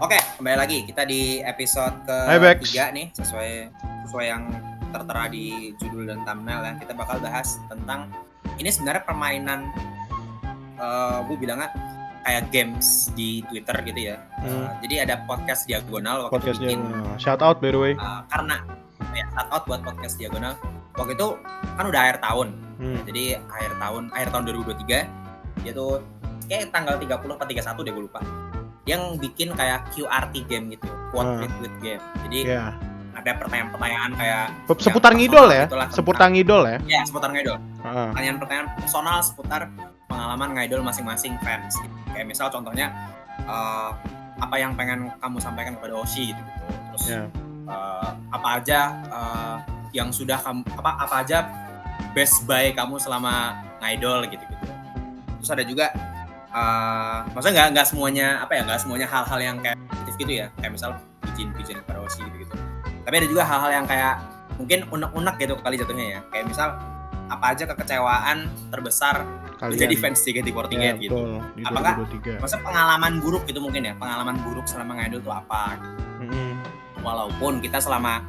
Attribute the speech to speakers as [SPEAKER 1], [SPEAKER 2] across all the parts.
[SPEAKER 1] Oke, kembali lagi kita di episode
[SPEAKER 2] Hai, Bex.
[SPEAKER 1] ketiga nih, sesuai yang tertera di judul dan thumbnail ya. Kita bakal bahas tentang ini sebenarnya permainan, gue bilangnya kayak games di Twitter gitu ya. Jadi ada podcast Diagonal waktu
[SPEAKER 2] Podcast
[SPEAKER 1] itu bikin.
[SPEAKER 2] Diagonal. Shout out by the way.
[SPEAKER 1] Karena ya shout out buat podcast Diagonal. Waktu itu kan udah akhir tahun. Jadi akhir tahun 2023 dia tuh kayak tanggal 30 atau 31 deh gue lupa. Yang bikin kayak QRT game gitu, quote tweet game. Jadi ada pertanyaan-pertanyaan kayak
[SPEAKER 2] seputar ngidol ya, seputar ngidol ya.
[SPEAKER 1] Ya, seputar ngidol. Pertanyaan-pertanyaan personal seputar pengalaman ngidol masing-masing fans. Gitu. Kayak misal contohnya apa yang pengen kamu sampaikan kepada Oshi gitu. Terus apa aja yang sudah kamu apa aja best buy kamu selama ngidol gitu. Terus ada juga maksudnya nggak semuanya hal-hal yang kayak positif gitu ya, kayak misal pijin kepada Oshi gitu. Tapi ada juga hal-hal yang kayak mungkin unek-unek gitu kali jatuhnya ya, kayak misal apa aja kekecewaan terbesar menjadi fans JKT48 gitu. Apakah maksudnya pengalaman buruk gitu mungkin ya, pengalaman buruk selama ngidol itu apa gitu. Walaupun kita selama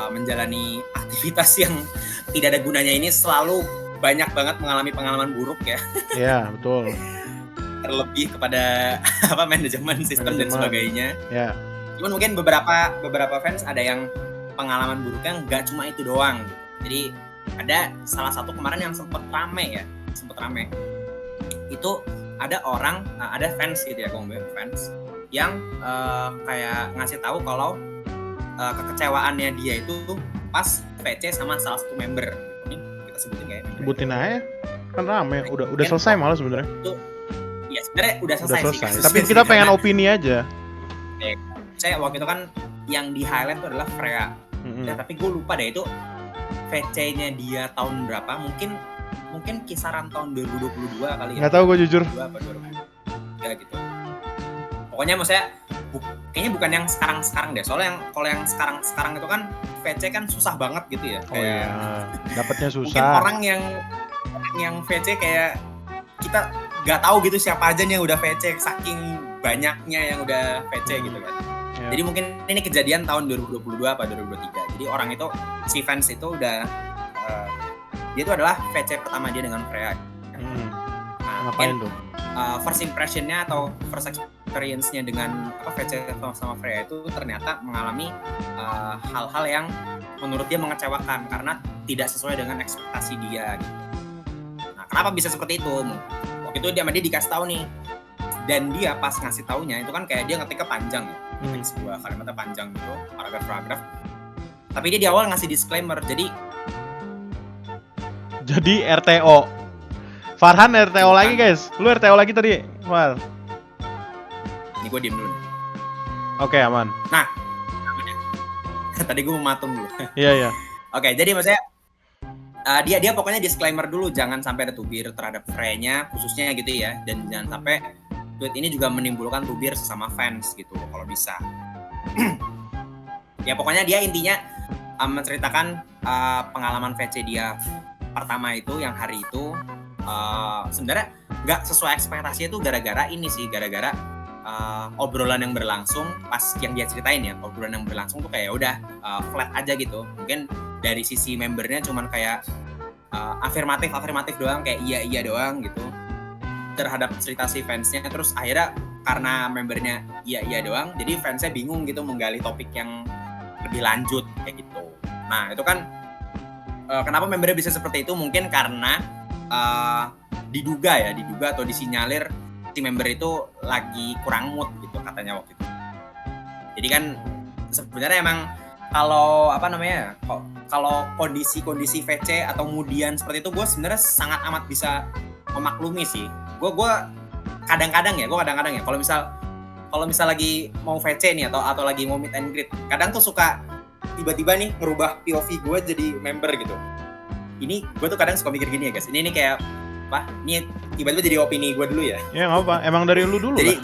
[SPEAKER 1] menjalani aktivitas yang tidak ada gunanya ini selalu banyak banget mengalami pengalaman buruk ya. Iya, betul. Terlebih kepada manajemen sistem dan sebagainya. Ya. Cuman mungkin beberapa fans ada yang pengalaman buruknya nggak cuma itu doang. Jadi ada salah satu kemarin yang sempet rame. Itu ada fans gitu ya, fans yang kayak ngasih tahu kalau kekecewaannya dia itu pas VC sama salah satu member.
[SPEAKER 2] Sebutin aja, kan rame, udah selesai malah sebenarnya.
[SPEAKER 1] Iya sebenarnya udah selesai sih.
[SPEAKER 2] Tapi kita pengen opini aja.
[SPEAKER 1] Saya waktu itu kan yang di highlight itu adalah Freya. Tapi gue lupa deh itu VC-nya dia tahun berapa? Mungkin kisaran tahun 2022 kali ya.
[SPEAKER 2] Nggak tahu gue jujur.
[SPEAKER 1] Ya gitu. Pokoknya maksudnya kayaknya bukan yang sekarang deh. Soalnya kalau yang sekarang itu kan VC kan susah banget gitu ya.
[SPEAKER 2] Dapatnya susah.
[SPEAKER 1] Mungkin orang yang VC kayak kita nggak tahu gitu siapa aja nih yang udah VC, saking banyaknya yang udah VC gitu kan. Jadi mungkin ini kejadian tahun 2022 apa 2023. Jadi orang itu, si fans itu udah dia itu adalah VC pertama dia dengan Freya.
[SPEAKER 2] Ngapain tuh?
[SPEAKER 1] First impression-nya atau first experience-nya dengan VC sama Freya itu ternyata mengalami hal-hal yang menurut dia mengecewakan karena tidak sesuai dengan ekspektasi dia gitu. Nah, kenapa bisa seperti itu? Waktu itu dia dikasih tahu nih, dan dia pas ngasih taunya itu kan kayak dia ngetiknya panjang ya, sebuah kalimatnya panjang gitu, paragraf. Tapi dia di awal ngasih disclaimer, jadi
[SPEAKER 2] RTO. Farhan RTO lagi guys, lu RTO lagi tadi, Mal.
[SPEAKER 1] Ini gue diem dulu.
[SPEAKER 2] Oke, aman.
[SPEAKER 1] Nah, tadi gue mau matung dulu.
[SPEAKER 2] Iya.
[SPEAKER 1] Oke, jadi maksudnya dia pokoknya disclaimer dulu, jangan sampai ada tubir terhadap Freya-nya khususnya gitu ya, dan jangan sampai tweet ini juga menimbulkan tubir sesama fans gitu kalau bisa. Ya pokoknya dia intinya menceritakan pengalaman VC dia pertama itu yang hari itu sebenarnya nggak sesuai ekspektasi itu gara-gara obrolan yang berlangsung pas yang dia ceritain ya, obrolan yang berlangsung tuh kayak udah flat aja gitu. Mungkin dari sisi membernya cuman kayak afirmatif doang, kayak iya doang gitu terhadap cerita si fansnya. Terus akhirnya karena membernya iya doang, jadi fansnya bingung gitu menggali topik yang lebih lanjut kayak gitu. Nah itu kan kenapa membernya bisa seperti itu, mungkin karena diduga atau disinyalir si member itu lagi kurang mood gitu katanya waktu itu. Jadi kan sebenarnya emang kalau kalau kondisi VC atau moodian seperti itu gue sebenarnya sangat amat bisa memaklumi sih. Gue kadang-kadang ya kalau misal lagi mau VC nih atau lagi mau meet and greet, kadang tuh suka tiba-tiba nih ngerubah POV gue jadi member gitu. Ini gue tuh kadang suka mikir gini ya guys, ini kayak apa? Ini tiba-tiba jadi opini gue dulu ya. Ya nggak apa, emang dari lu dulu. Jadi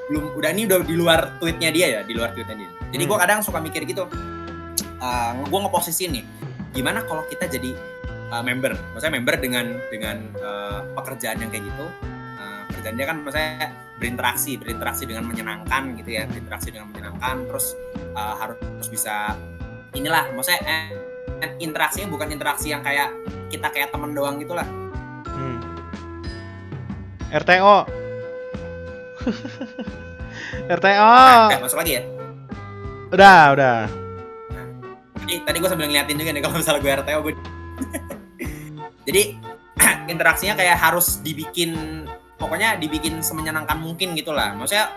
[SPEAKER 1] udah di luar tweetnya dia ya, Jadi gue kadang suka mikir gitu, gue ngeposisin nih, gimana kalau kita jadi member, maksudnya member dengan pekerjaan yang kayak gitu, Kerjaan dia kan maksudnya berinteraksi dengan menyenangkan gitu ya, berinteraksi dengan menyenangkan, terus harus bisa inilah, maksudnya interaksinya bukan interaksi yang kayak kita kayak temen doang gitulah.
[SPEAKER 2] RTO. RTO.
[SPEAKER 1] Masuk lagi ya.
[SPEAKER 2] Udah.
[SPEAKER 1] Tadi gue sambil ngeliatin juga nih kalau misalnya gue RTO gue. Jadi interaksinya kayak harus dibikin semenyenangkan mungkin gitulah. Maksudnya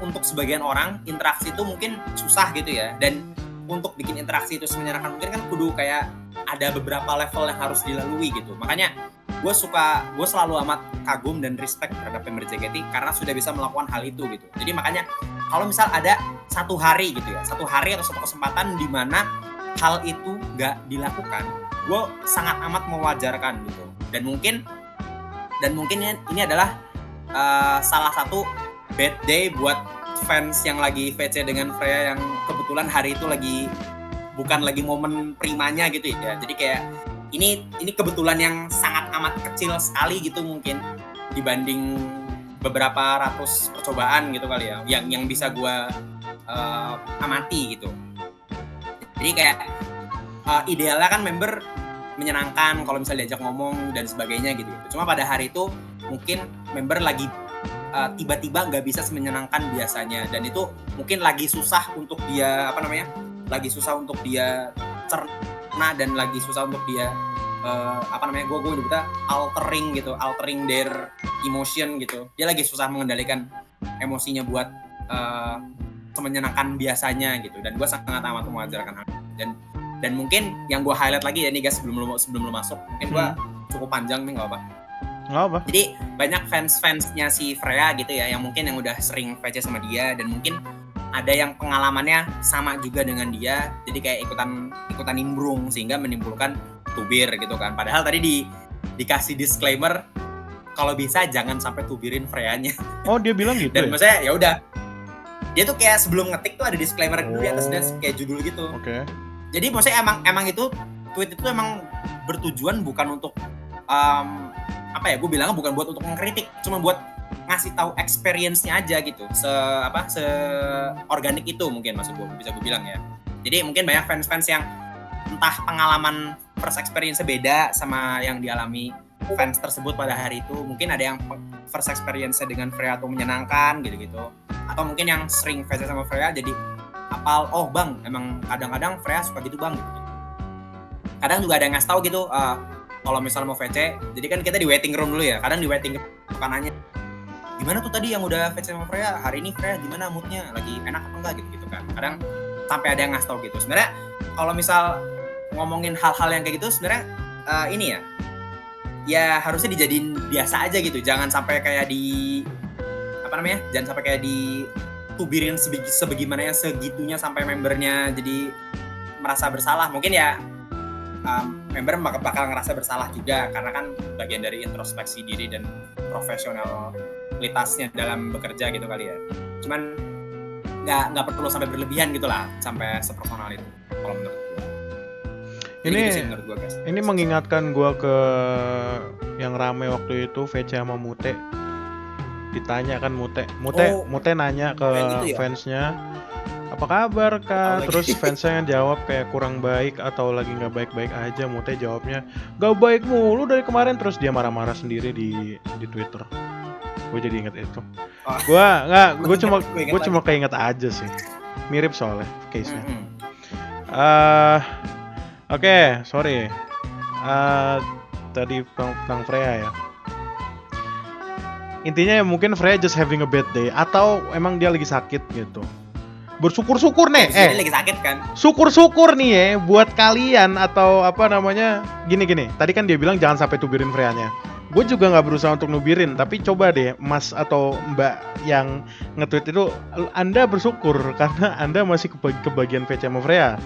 [SPEAKER 1] untuk sebagian orang interaksi itu mungkin susah gitu ya, dan untuk bikin interaksi itu semenyenangkan mungkin kan kudu kayak ada beberapa level yang harus dilalui gitu. Makanya gue selalu amat kagum dan respect terhadap member JKT karena sudah bisa melakukan hal itu gitu. Jadi makanya kalau misal ada satu hari atau satu kesempatan di mana hal itu nggak dilakukan, gue sangat amat mewajarkan gitu. Dan mungkin ini adalah salah satu bad day buat fans yang lagi VC dengan Freya yang kebetulan hari itu bukan lagi momen primanya gitu ya. Jadi kayak ini kebetulan yang sangat amat kecil sekali gitu mungkin dibanding beberapa ratus percobaan gitu kali ya yang bisa gue amati gitu. Jadi kayak idealnya kan member menyenangkan kalau misalnya diajak ngomong dan sebagainya gitu. Cuma pada hari itu mungkin member lagi tiba-tiba nggak bisa semenyenangkan biasanya, dan itu mungkin lagi susah untuk dia cerna dan lagi susah untuk dia gue nyebutnya altering their emotion gitu. Dia lagi susah mengendalikan emosinya buat semenyenangkan biasanya gitu, dan gue sangat amat mewajarkan hal itu. Dan mungkin yang gue highlight lagi ya nih guys, sebelum lu masuk, mungkin gue cukup panjang nih, nggak apa. Jadi banyak fans-fansnya si Freya gitu ya, yang udah sering VC sama dia, dan mungkin ada yang pengalamannya sama juga dengan dia, jadi kayak ikutan nimbrung sehingga menimbulkan tubir gitu kan. Padahal tadi dikasih disclaimer kalau bisa jangan sampai tubirin Freya-nya.
[SPEAKER 2] Oh, dia bilang gitu.
[SPEAKER 1] Dan maksudnya ya udah, dia tuh kayak sebelum ngetik tuh ada disclaimer dulu di atas, dan kayak judul gitu.
[SPEAKER 2] Oke.
[SPEAKER 1] Jadi maksudnya emang itu tweet itu emang bertujuan bukan untuk gue bilangnya bukan buat untuk mengkritik, cuma buat ngasih tahu experience-nya aja gitu, se organik itu mungkin maksud gue, bisa gue bilang ya. Jadi mungkin banyak fans-fans yang entah pengalaman first experience-nya beda sama yang dialami fans tersebut pada hari itu. Mungkin ada yang first experience-nya dengan Freya tuh menyenangkan gitu-gitu, atau mungkin yang sering VC sama Freya jadi apal, oh bang emang kadang-kadang Freya suka gitu bang gitu. Kadang juga ada yang ngasih tahu gitu, kalau misalnya mau VC, jadi kan kita di waiting room dulu ya. Kadang di waiting room suka nanya, gimana tuh tadi yang udah VC sama Freya, hari ini Freya gimana moodnya, lagi enak apa enggak gitu kan. Kadang sampai ada yang ngasih tau gitu. Sebenarnya kalau misal ngomongin hal-hal yang kayak gitu, sebenarnya ini ya harusnya dijadiin biasa aja gitu. Jangan sampai kayak jangan sampai kayak ditubirin sebagaimana yang segitunya sampai membernya jadi merasa bersalah. Mungkin ya member bakal ngerasa bersalah juga, karena kan bagian dari introspeksi diri dan profesionalitasnya dalam bekerja gitu kali ya. Cuman nggak perlu sampai berlebihan gitu lah, sampai sepersonal itu kalau menurut gue. Menurut gue, guys. Ini
[SPEAKER 2] mengingatkan gue ke yang rame waktu itu VC sama Mute. Ditanya kan Mute nanya ke
[SPEAKER 1] gitu ya?
[SPEAKER 2] fansnya, apa kabar kak? Terus fansnya yang jawab kayak kurang baik atau lagi nggak baik-baik aja. Mute jawabnya nggak baik mulu dari kemarin. Terus dia marah-marah sendiri di Twitter. Gue jadi inget itu. Gue cuma keinget aja sih. Mirip soalnya case-nya. Oke, sorry. Tadi tentang Freya ya. Intinya ya mungkin Freya just having a bad day, atau emang dia lagi sakit gitu. Bersyukur-syukur nih.
[SPEAKER 1] Lagi sakit kan?
[SPEAKER 2] Syukur-syukur nih ya buat kalian, atau apa namanya, gini. Tadi kan dia bilang jangan sampai tubirin Freya-nya. Gue juga nggak berusaha untuk nubirin, tapi coba deh Mas atau Mbak yang nge-tweet itu, Anda bersyukur karena Anda masih kebagian VC sama Freya.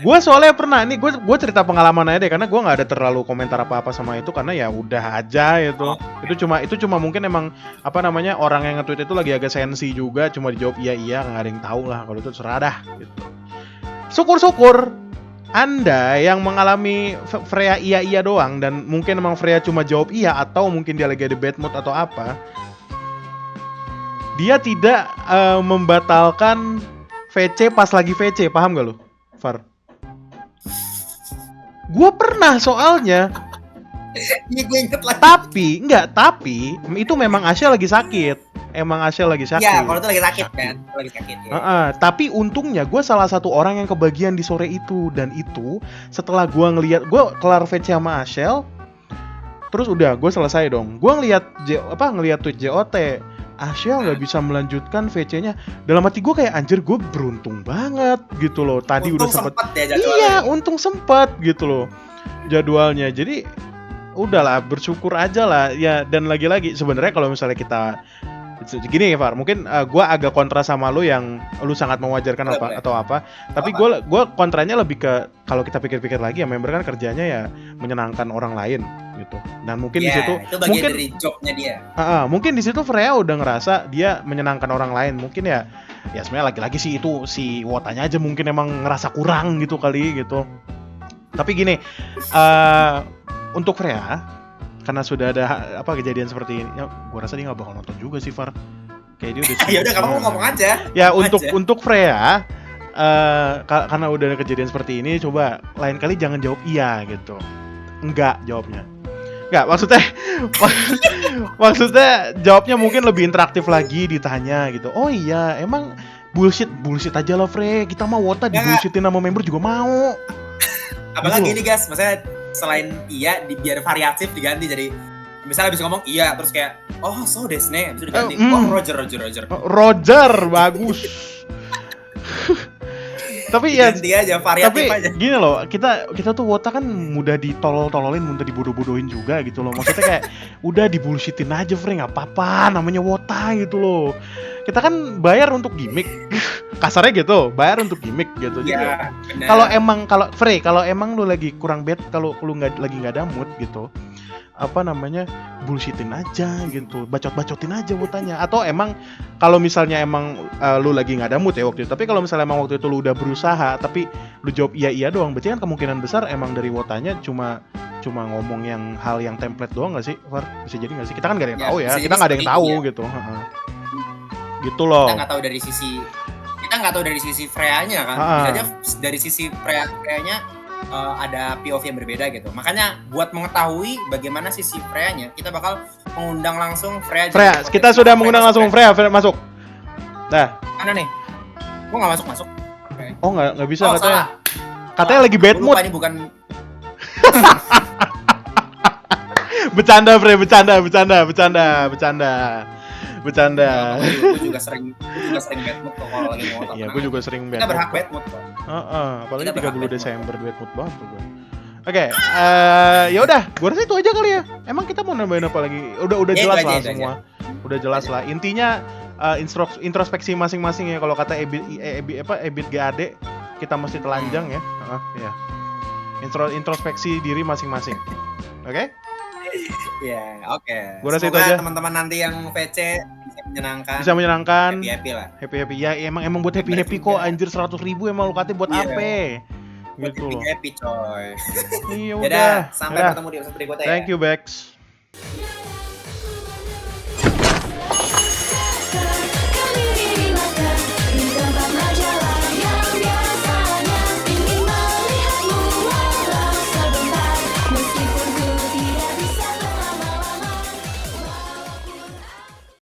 [SPEAKER 2] Gue soalnya pernah, nih gue cerita pengalaman aja deh, karena gue nggak ada terlalu komentar apa-apa sama itu, karena ya udah aja itu. Itu cuma mungkin emang apa namanya, orang yang nge-tweet itu lagi agak sensi juga, cuma dijawab iya nggak ada yang tahu lah, kalau itu serah dah gitu. Syukur-syukur Anda yang mengalami Freya iya doang dan mungkin emang Freya cuma jawab iya atau mungkin dia lagi ada bad mood atau apa, dia tidak membatalkan VC pas lagi VC, paham gak lo, Far? Gue pernah soalnya.
[SPEAKER 1] Iya gue inget lagi.
[SPEAKER 2] Tapi itu memang Asya lagi sakit. Emang Asya lagi sakit.
[SPEAKER 1] Iya, kalau itu lagi sakit kan, lagi sakit. Ya.
[SPEAKER 2] Tapi untungnya gue salah satu orang yang kebagian di sore itu, dan itu setelah gue ngelihat, gue kelar VC sama Ashel, terus udah gue selesai dong. Gue ngelihat tweet JOT, Ashel nggak bisa melanjutkan VC-nya. Dalam hati gue kayak anjir, gue beruntung banget gitu loh. Tadi
[SPEAKER 1] untung
[SPEAKER 2] udah sempet
[SPEAKER 1] ya
[SPEAKER 2] iya, untung sempet gitu loh jadwalnya. Jadi udahlah, bersyukur aja lah ya. Dan lagi-lagi sebenarnya kalau misalnya kita gini ya Far, mungkin gue agak kontra sama lu yang lu sangat mewajarkan atau apa. Tapi gue kontranya lebih ke, kalau kita pikir-pikir lagi ya, member kan kerjanya ya menyenangkan orang lain gitu. Dan mungkin di situ
[SPEAKER 1] itu bagian dari jobnya dia.
[SPEAKER 2] Mungkin di situ Freya udah ngerasa dia menyenangkan orang lain. Mungkin ya sebenarnya lagi-lagi sih itu si Wotanya aja mungkin emang ngerasa kurang gitu kali gitu. Tapi gini, untuk Freya, karena sudah ada kejadian seperti ini, ya gue rasa dia nggak bakal nonton juga sih, Far. Kayak dia udah.
[SPEAKER 1] Ya udah, kamu ngomong aja.
[SPEAKER 2] Ya untuk Freya, karena udah ada kejadian seperti ini, coba lain kali jangan jawab iya gitu. Enggak jawabnya. Enggak, maksudnya jawabnya mungkin lebih interaktif lagi, ditanya gitu. Oh iya, emang bullshit aja lah, Frey. Kita mau Wota di-bullshitin sama member juga mau.
[SPEAKER 1] Apalagi ini guys, maksudnya selain iya biar variatif diganti, jadi misalnya habis ngomong iya terus kayak oh so desne habis itu diganti Roger
[SPEAKER 2] bagus. Tapi ya
[SPEAKER 1] ganti aja, variatif aja.
[SPEAKER 2] Gini loh, kita tuh Wota kan mudah ditolol-tololin, mudah dibodoh-bodohin juga gitu loh. Maksudnya kayak udah di-bullshitin aja, Frey, enggak apa-apa, namanya Wota gitu loh. Kita kan bayar untuk gimmick. Kasarnya gitu, bayar untuk gimmick gitu.
[SPEAKER 1] Iya,
[SPEAKER 2] kalau emang lu lagi kurang bad, kalau lu lagi nggak ada mood gitu, bullshitin aja gitu, bacot-bacotin aja Wotanya. Atau emang kalau misalnya emang lu lagi nggak ada mood ya waktu itu, tapi kalau misalnya emang waktu itu lu udah berusaha tapi lu jawab iya doang, berarti kan kemungkinan besar emang dari Wotanya cuma ngomong hal yang template doang nggak sih, Far? Bisa jadi nggak sih? Kita kan nggak ada yang tahu ya, kita nggak ada yang tahu gitu. Gitu loh.
[SPEAKER 1] Kita nggak tahu dari sisi Freya-nya kan. Bisa aja dari sisi Freya-nya ada POV yang berbeda gitu. Makanya buat mengetahui bagaimana sisi Freya-nya, kita bakal mengundang langsung Freya.
[SPEAKER 2] Kita sudah mengundang langsung Freya masuk. Dah.
[SPEAKER 1] Mana nih? Gua nggak masuk. Okay.
[SPEAKER 2] Oh nggak bisa katanya. Katanya lagi bad mood.
[SPEAKER 1] Ini bukan.
[SPEAKER 2] Bercanda, Frey, bercanda.
[SPEAKER 1] Gue juga sering bad mood kok kalau lagi ngotot.
[SPEAKER 2] Iya, gue juga sering bad mood.
[SPEAKER 1] Kita berhak bad mood kok.
[SPEAKER 2] Apalagi 30 Desember bad mood banget tuh gue. Oke, ya udah, gue rasa itu aja kali ya. Emang kita mau nambahin apa lagi? Udah jelas lah semua. Udah jelas lah. Intinya introspeksi masing-masing ya, kalau kata Ebit GAD, kita mesti telanjang ya. Ya. Introspeksi diri masing-masing. Oke?
[SPEAKER 1] Ya, oke.
[SPEAKER 2] Gue rasa itu aja.
[SPEAKER 1] Teman-teman nanti yang VC
[SPEAKER 2] bisa menyenangkan.
[SPEAKER 1] Happy lah.
[SPEAKER 2] Happy ya, emang buat happy kok. Anjir 100.000 emang lu katanya buat apa? Gitu loh.
[SPEAKER 1] Happy coy.
[SPEAKER 2] Iya udah.
[SPEAKER 1] Sampai ketemu di episode berikutnya.
[SPEAKER 2] Thank you Bex.